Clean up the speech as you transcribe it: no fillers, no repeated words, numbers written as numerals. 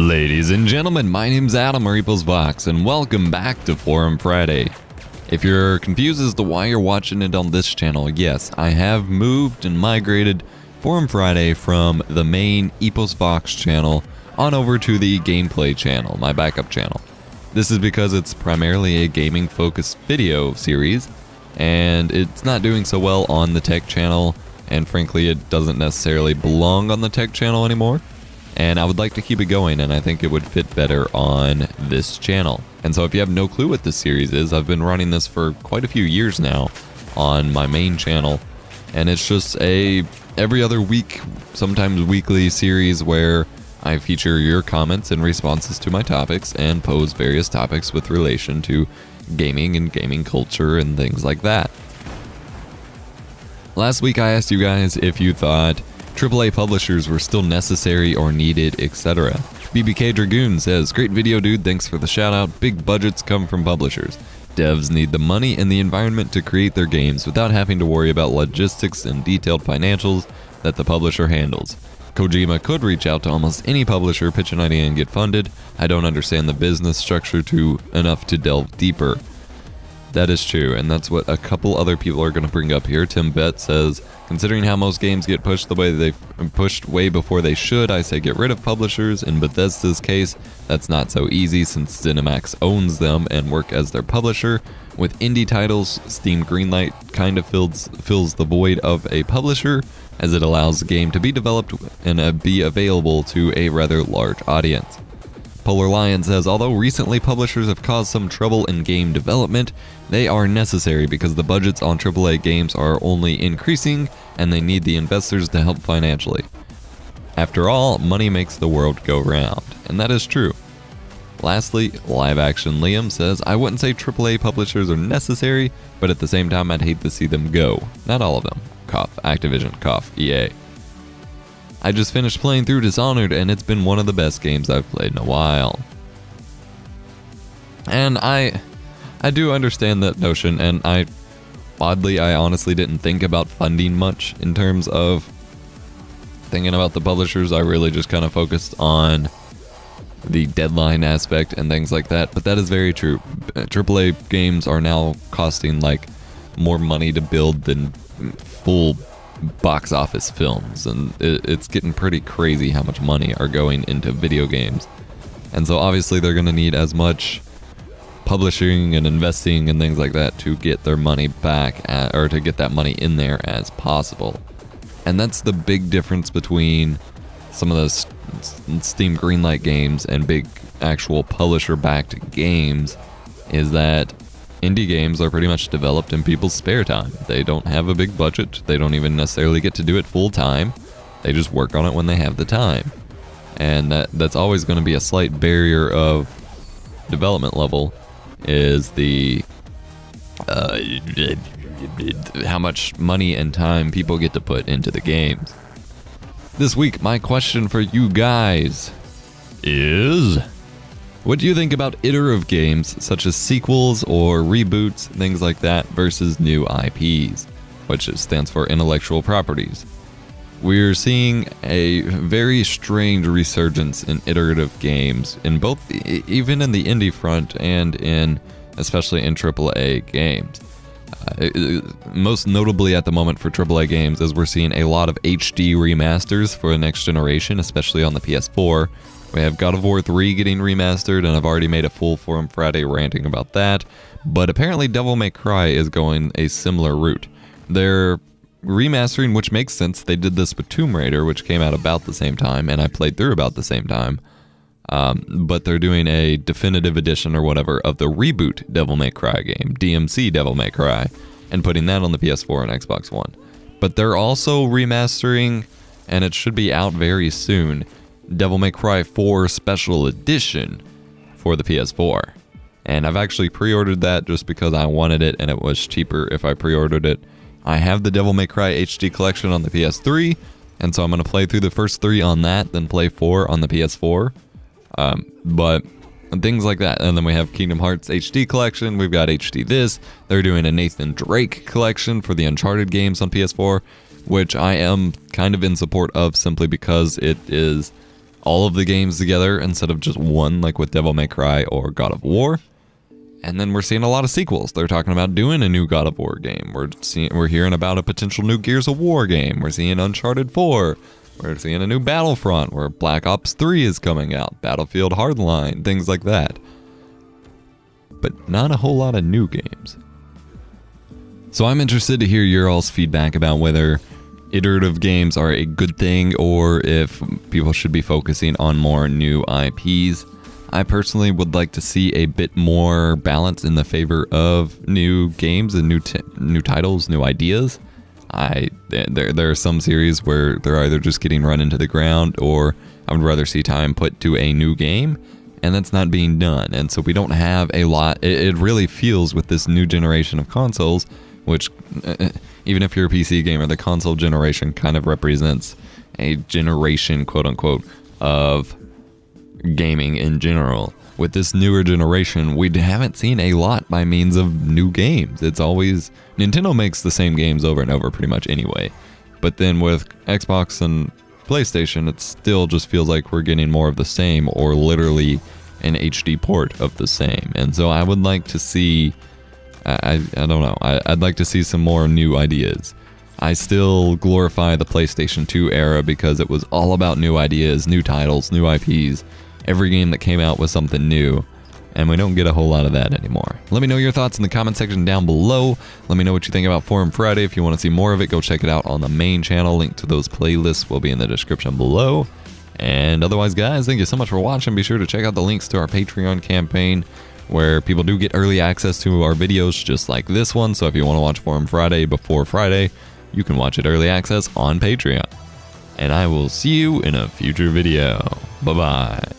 Ladies and gentlemen, my name's Adam or Equals Vox, and welcome back to Forum Friday. If you're confused as to why you're watching it on this channel, yes, I have moved and migrated Forum Friday from the main Epos Vox channel on over to the gameplay channel, my backup channel. This is because it's primarily a gaming-focused video series, and it's not doing so well on the tech channel, and frankly, it doesn't necessarily belong on the tech channel anymore. And I would like to keep it going, and I think it would fit better on this channel. And so if you have no clue what this series is, I've been running this for quite a few years now on my main channel, and it's just a every other week, sometimes weekly series where I feature your comments and responses to my topics and pose various topics with relation to gaming and gaming culture and things like that. Last week I asked you guys if you thought AAA publishers were still necessary or needed, etc. BBK Dragoon says, "Great video, dude. Thanks for the shout out. Big budgets come from publishers. Devs need the money and the environment to create their games without having to worry about logistics and detailed financials that the publisher handles. Kojima could reach out to almost any publisher, pitch an idea, and get funded. I don't understand the business structure enough to delve deeper." That is true, and that's what a couple other people are going to bring up here. Tim Vett says, "Considering how most games get pushed the way they've pushed way before they should, I say get rid of publishers. In Bethesda's case, that's not so easy since ZeniMax owns them and work as their publisher. With indie titles, Steam Greenlight kind of fills the void of a publisher, as it allows the game to be developed and be available to a rather large audience." Polar Lion says, "Although recently publishers have caused some trouble in game development, they are necessary because the budgets on AAA games are only increasing and they need the investors to help financially. After all, money makes the world go round." And that is true. Lastly, Live Action Liam says, "I wouldn't say AAA publishers are necessary, but at the same time I'd hate to see them go. Not all of them. Cough. Activision. Cough. EA. I just finished playing through Dishonored, and it's been one of the best games I've played in a while." And I do understand that notion, and I honestly didn't think about funding much in terms of thinking about the publishers. I really just kind of focused on the deadline aspect and things like that, but that is very true. AAA games are now costing like more money to build than full box office films, and it's getting pretty crazy how much money are going into video games. And so obviously they're going to need as much publishing and investing and things like that to get their money back or to get that money in there as possible. And that's the big difference between some of those Steam Greenlight games and big actual publisher-backed games, is that indie games are pretty much developed in people's spare time. They don't have a big budget. They don't even necessarily get to do it full time. They just work on it when they have the time. And that's always going to be a slight barrier of development level, is the how much money and time people get to put into the games. This week, my question for you guys is, what do you think about iterative games, such as sequels or reboots, things like that, versus new IPs, which stands for intellectual properties? We're seeing a very strange resurgence in iterative games in both, even in the indie front and especially in AAA games. Most notably at the moment for AAA games is we're seeing a lot of HD remasters for the next generation, especially on the PS4. We have God of War 3 getting remastered, and I've already made a full Forum Friday ranting about that. But apparently Devil May Cry is going a similar route. They're remastering, which makes sense. They did this with Tomb Raider, which came out about the same time, and I played through about the same time. But they're doing a definitive edition or whatever of the reboot Devil May Cry game, DMC Devil May Cry, and putting that on the PS4 and Xbox One. But they're also remastering, and it should be out very soon, Devil May Cry 4 Special Edition for the PS4. And I've actually pre-ordered that just because I wanted it and it was cheaper if I pre-ordered it. I have the Devil May Cry HD collection on the PS3, and so I'm going to play through the first 3 on that, then play 4 on the PS4. But things like that. And then we have Kingdom Hearts HD collection. We've got HD this. They're doing a Nathan Drake collection for the Uncharted games on PS4, which I am kind of in support of simply because it is all of the games together instead of just one, like with Devil May Cry or God of War. And then we're seeing a lot of sequels. They're talking about doing a new God of War game. We're hearing about a potential new Gears of War game. We're seeing Uncharted 4. We're seeing a new Battlefront where Black Ops 3 is coming out. Battlefield Hardline, things like that. But not a whole lot of new games. So I'm interested to hear your all's feedback about whether iterative games are a good thing or if people should be focusing on more new IPs. I personally would like to see a bit more balance in the favor of new games and new titles, new ideas. There are some series where they're either just getting run into the ground, or I would rather see time put to a new game, and that's not being done. And so we don't have a lot. It really feels with this new generation of consoles, which even if you're a PC gamer, the console generation kind of represents a generation, quote unquote, of gaming in general. With this newer generation, we haven't seen a lot by means of new games. It's always Nintendo makes the same games over and over pretty much anyway. But then with Xbox and PlayStation, it still just feels like we're getting more of the same, or literally an HD port of the same. And so I would like to see, I don't know, I'd like to see some more new ideas. I still glorify the PlayStation 2 era because it was all about new ideas, new titles, new IPs. Every game that came out was something new, and we don't get a whole lot of that anymore. Let me know your thoughts in the comment section down below. Let me know what you think about Forum Friday. If you want to see more of it, go check it out on the main channel. Link to those playlists will be in the description below. And otherwise, guys, thank you so much for watching. Be sure to check out the links to our Patreon campaign, where people do get early access to our videos just like this one. So if you want to watch Forum Friday before Friday, you can watch it early access on Patreon. And I will see you in a future video. Bye-bye.